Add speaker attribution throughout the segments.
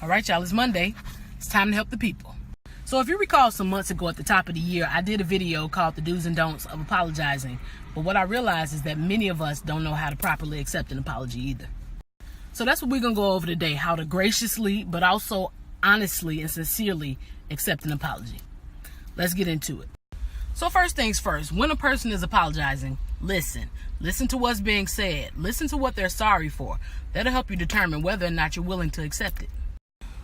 Speaker 1: All right, y'all, it's Monday. It's time to help the people. So if you recall, some months ago at the top of the year, I did a video called The Do's and Don'ts of Apologizing. But what I realized is that many of us don't know how to properly accept an apology either. So that's what we're going to go over today, how to graciously, but also honestly and sincerely accept an apology. Let's get into it. So first things first, when a person is apologizing, listen. Listen to what's being said. Listen to what they're sorry for. That'll help you determine whether or not you're willing to accept it.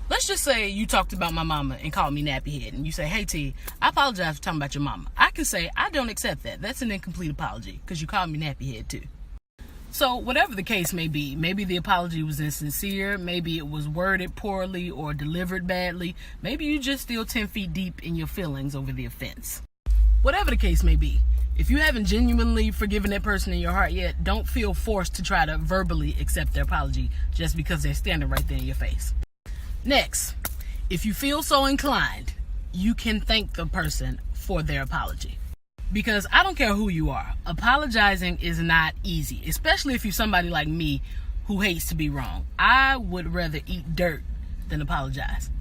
Speaker 1: Let's just say you talked about my mama and called me nappyhead, and you say, hey T, I apologize for talking about your mama. I can say, I don't accept that. That's an incomplete apology because you called me nappyhead too. So whatever the case may be, maybe the apology was insincere, maybe it was worded poorly or delivered badly, maybe you just still 10 feet deep in your feelings over the offense. Whatever the case may be, if you haven't genuinely forgiven that person in your heart yet, don't feel forced to try to verbally accept their apology just because they're standing right there in your face. Next, if you feel so inclined, you can thank the person for their apology. Because I don't care who you are, apologizing is not easy, especially if you're somebody like me who hates to be wrong. I would rather eat dirt than apologize.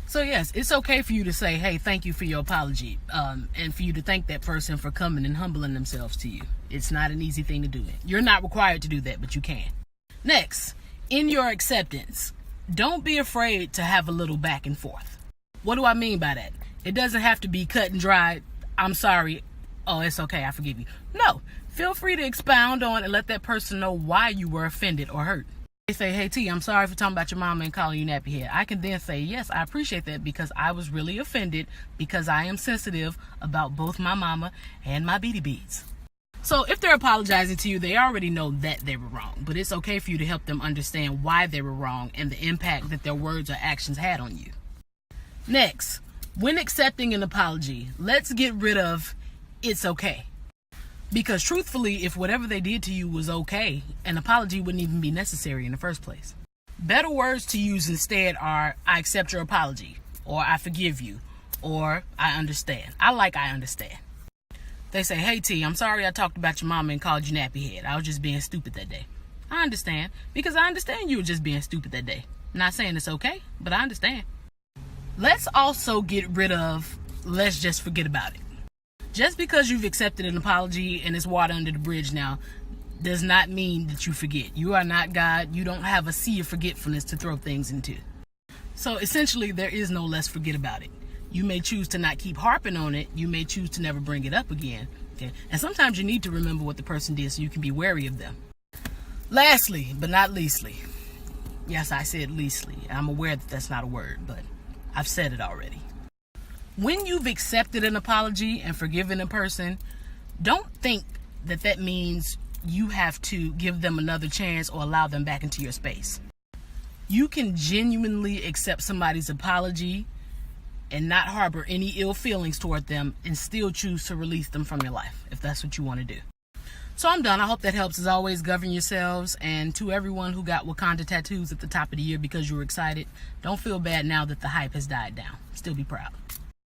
Speaker 1: So yes, it's okay for you to say, hey, thank you for your apology, and for you to thank that person for coming and humbling themselves to you. It's not an easy thing to do. You're not required to do that, but you can. Next, in your acceptance, don't be afraid to have a little back and forth. What do I mean by that? It doesn't have to be cut and dry. I'm sorry. Oh, it's okay. I forgive you. No. Feel free to expound on and let that person know why you were offended or hurt. They say, hey T, I'm sorry for talking about your mama and calling you nappyhead. I can then say, yes, I appreciate that because I was really offended because I am sensitive about both my mama and my beady beads. So if they're apologizing to you, they already know that they were wrong, but it's okay for you to help them understand why they were wrong and the impact that their words or actions had on you. Next, when accepting an apology, let's get rid of it's okay. Because truthfully, if whatever they did to you was okay, an apology wouldn't even be necessary in the first place. Better words to use instead are, I accept your apology, or I forgive you, or I understand. I understand. They say, hey T, I'm sorry I talked about your mama and called you nappyhead. I was just being stupid that day. I understand, because I understand you were just being stupid that day. I'm not saying it's okay, but I understand. Let's also get rid of, let's just forget about it. Just because you've accepted an apology and it's water under the bridge now, does not mean that you forget. You are not God. You don't have a sea of forgetfulness to throw things into. So essentially, there is no let's forget about it. You may choose to not keep harping on it. You may choose to never bring it up again. Okay? And sometimes you need to remember what the person did so you can be wary of them. Lastly, but not leastly. Yes, I said leastly. I'm aware that that's not a word, but I've said it already. When you've accepted an apology and forgiven a person, don't think that that means you have to give them another chance or allow them back into your space. You can genuinely accept somebody's apology and not harbor any ill feelings toward them and still choose to release them from your life, if that's what you want to do. So I'm done. I hope that helps. As always, govern yourselves. And to everyone who got Wakanda tattoos at the top of the year because you were excited, don't feel bad now that the hype has died down. Still be proud.